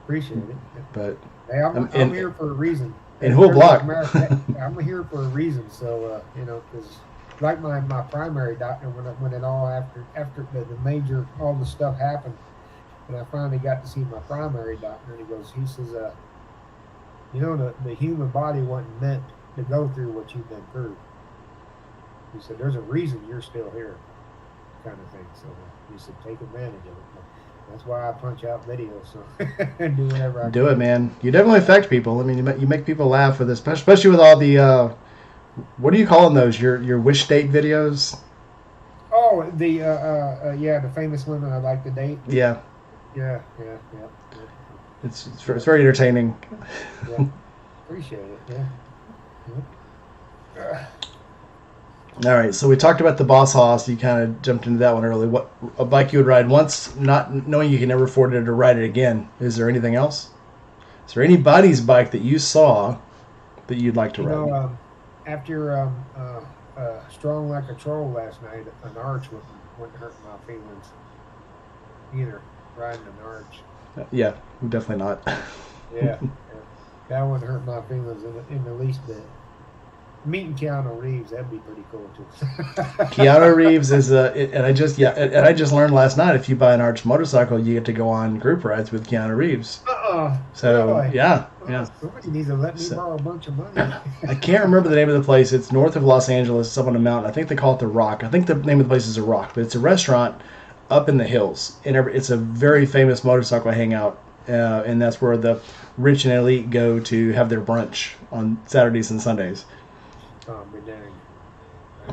appreciate it. but Hey, I'm here for a reason. in Hool Block. I'm here for a reason. So because like my primary doctor, when it all after the major all the stuff happened, and I finally got to see my primary doctor, and he says, the human body wasn't meant to go through what you've been through. He said, there's a reason you're still here, kind of thing. So he said, take advantage of it. That's why I punch out videos, so and do whatever I can. Do it, man. You definitely affect people. I mean, you make people laugh with this, especially with all the what do you call them? Those your wish date videos? Oh, the famous women I like to date. Yeah. Yeah. It's very entertaining. Yeah, appreciate it. Yeah. All right, so we talked about the Boss Hoss. You kind of jumped into that one early. What a bike you would ride once, not knowing you can never afford it or ride it again. Is there anything else? Is there anybody's bike that you saw that you'd like to ride? After strong like a troll last night, an arch wouldn't hurt my feelings either. Riding an arch. Yeah, definitely not. Yeah. That wouldn't hurt my feelings in the least bit. Meeting Keanu Reeves, that'd be pretty cool too. Keanu Reeves is and I just learned last night, if you buy an Arch motorcycle, you get to go on group rides with Keanu Reeves. So really? yeah. Somebody needs to let me borrow a bunch of money. I can't remember the name of the place. It's north of Los Angeles, up on a mountain. I think they call it the Rock. I think the name of the place is the Rock, but it's a restaurant up in the hills, and it's a very famous motorcycle hangout, and that's where the rich and elite go to have their brunch on Saturdays and Sundays. Oh, be dang.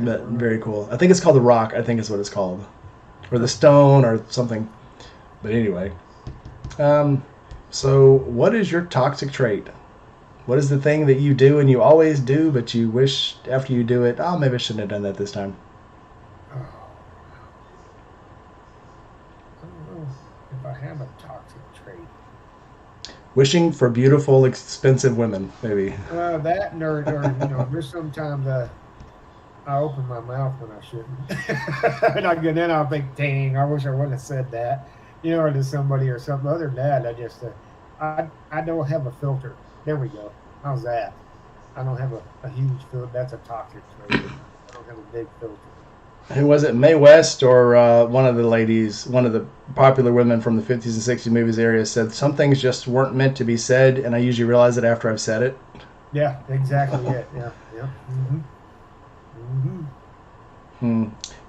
But very cool. I think it's called the Rock. I think is what it's called, or the Stone, or something. But anyway, so what is your toxic trait? What is the thing that you do and you always do, but you wish after you do it, oh, maybe I shouldn't have done that this time? Oh. I don't know if I have a toxic trait. Wishing for beautiful, expensive women, maybe. That, or there's sometimes I open my mouth when I shouldn't. And then I'll think, dang, I wish I wouldn't have said that, or to somebody or something. Other than that, I just, I don't have a filter. There we go. How's that? I don't have a huge filter. That's a toxic trait. I don't have a big filter. Who was it, Mae West or one of the ladies, one of the popular women from the 50s and 60s movies area said, some things just weren't meant to be said, and I usually realize it after I've said it. Yeah, exactly it. Yeah.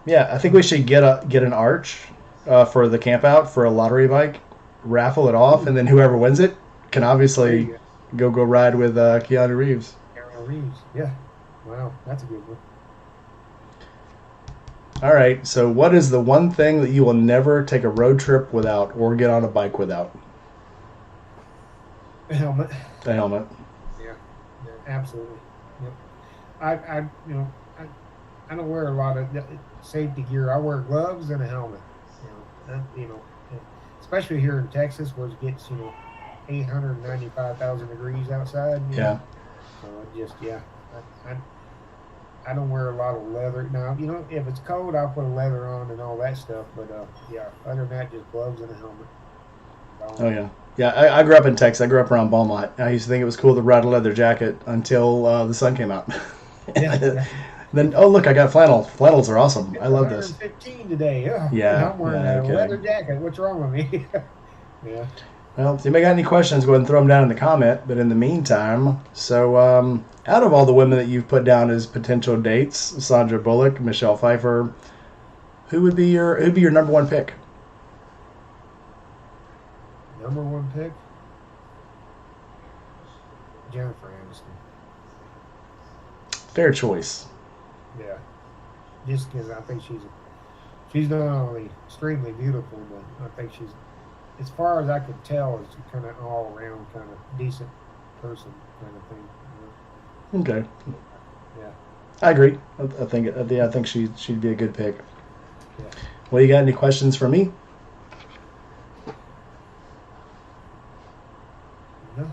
Yeah, I think we should get an arch for the camp out for a lottery bike, raffle it off, and then whoever wins it can obviously go ride with Keanu Reeves. Keanu Reeves, yeah. Wow, that's a good one. All right, so what is the one thing that you will never take a road trip without or get on a bike without? A helmet. The helmet. Yeah, absolutely. Yep. I don't wear a lot of safety gear. I wear gloves and a helmet. Especially here in Texas, where it gets 895,000 degrees outside. Yeah. So I don't wear a lot of leather. Now, if it's cold, I'll put a leather on and all that stuff. But, other than that, just gloves and a helmet. Oh, yeah. Yeah, I grew up in Texas. I grew up around Beaumont. I used to think it was cool to ride a leather jacket until the sun came out. Yeah. Then, oh, look, I got flannel. Flannels are awesome. It's I love this. 115 today. Oh, Yeah. I'm wearing a leather jacket. What's wrong with me? Yeah. Well, if anybody got any questions, go ahead and throw them down in the comment. But in the meantime, so out of all the women that you've put down as potential dates, Sandra Bullock, Michelle Pfeiffer, who'd be your number one pick? Number one pick? Jennifer Aniston. Fair choice. Yeah. Just because I think she's not only extremely beautiful, but I think she's, as far as I could tell, is kind of all around kind of decent person kind of thing. Okay. Yeah. I agree. I think she'd be a good pick. Yeah. Well, you got any questions for me? No.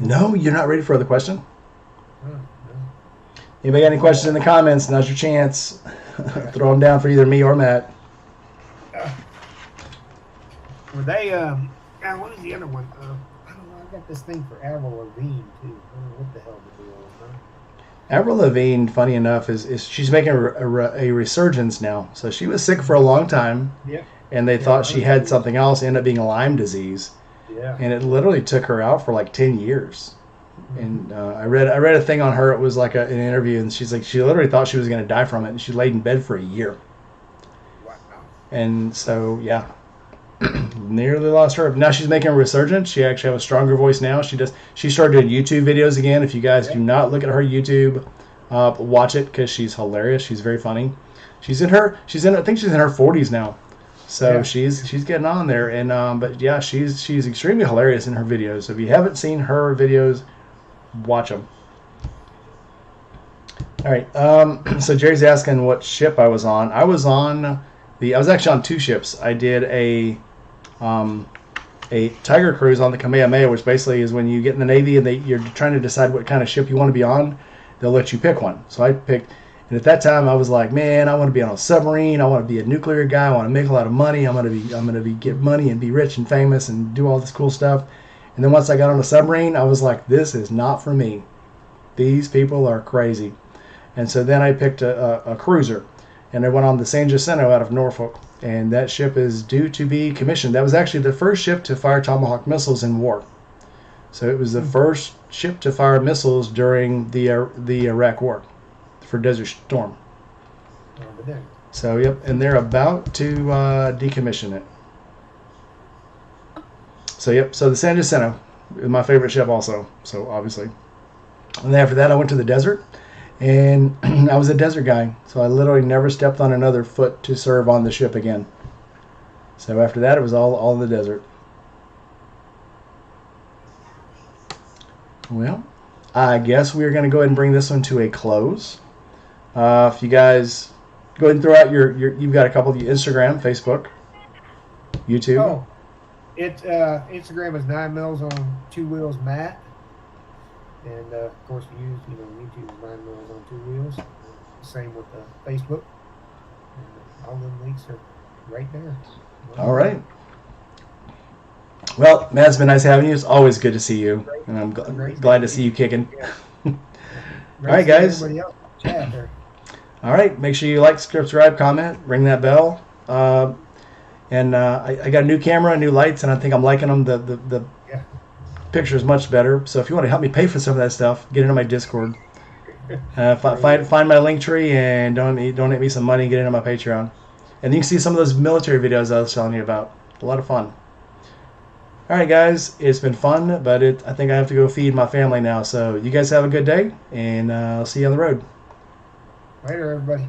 No, you're not ready for the question? No. Anybody got any questions in the comments? Now's your chance. Yeah. Throw them down for either me or Matt. Were they? What was the other one? I don't know. I got this thing for Avril Lavigne too. I don't know what the hell the deal is, huh? Avril Lavigne, funny enough, is she's making a resurgence now. So she was sick for a long time, Yeah. and they thought she had something else. Ended up being Lyme disease, Yeah. and it literally took her out for like 10 years. And I read a thing on her. It was like an interview, and she's like, she literally thought she was going to die from it, and she laid in bed for a year. Wow. And so, yeah, nearly lost her. Now she's making a resurgence. She actually has a stronger voice now. She started doing YouTube videos again. If you guys do not look at her YouTube, watch it because she's hilarious. She's very funny. I think she's in her 40s now. So she's getting on there, and but yeah, she's extremely hilarious in her videos. So if you haven't seen her videos, watch them. All right. So Jerry's asking what ship I was on. I was actually on two ships. I did a Tiger cruise on the Kamehameha, which basically is when you get in the Navy and you're trying to decide what kind of ship you want to be on. They'll let you pick one. So I picked, and at that time I was like, man, I want to be on a submarine. I want to be a nuclear guy. I want to make a lot of money. I'm gonna be get money and be rich and famous and do all this cool stuff. And then once I got on a submarine, I was like, this is not for me. These people are crazy. And so then I picked a cruiser, and I went on the San Jacinto out of Norfolk. And that ship is due to be commissioned. That was actually the first ship to fire Tomahawk missiles in war. So it was the first ship to fire missiles during the Iraq War for Desert Storm. So, yep, and they're about to decommission it. So, yep, so the San Jacinto is my favorite ship also, so obviously. And then after that, I went to the desert, and I was a desert guy, so I literally never stepped on another foot to serve on the ship again. So after that, it was all in the desert. Well, I guess we're going to go ahead and bring this one to a close. If you guys go ahead and throw out you've got a couple of your Instagram, Facebook, YouTube. Oh, Instagram is 9mils on 2Wheels Matt, and of course YouTube is 9mils on 2Wheels. Same with Facebook. And all them links are right there. All right. Well, Matt, it's been nice having you. It's always good to see you, and I'm glad to see you kicking. Yeah. All right, guys. All right, make sure you like, subscribe, comment, ring that bell. And I got a new camera, new lights, and I think I'm liking them. The picture is much better. So if you want to help me pay for some of that stuff, get into my Discord. Find my link tree and donate me some money and get into my Patreon. And you can see some of those military videos I was telling you about. A lot of fun. All right, guys, it's been fun, but I think I have to go feed my family now. So you guys have a good day, and I'll see you on the road. Later, everybody.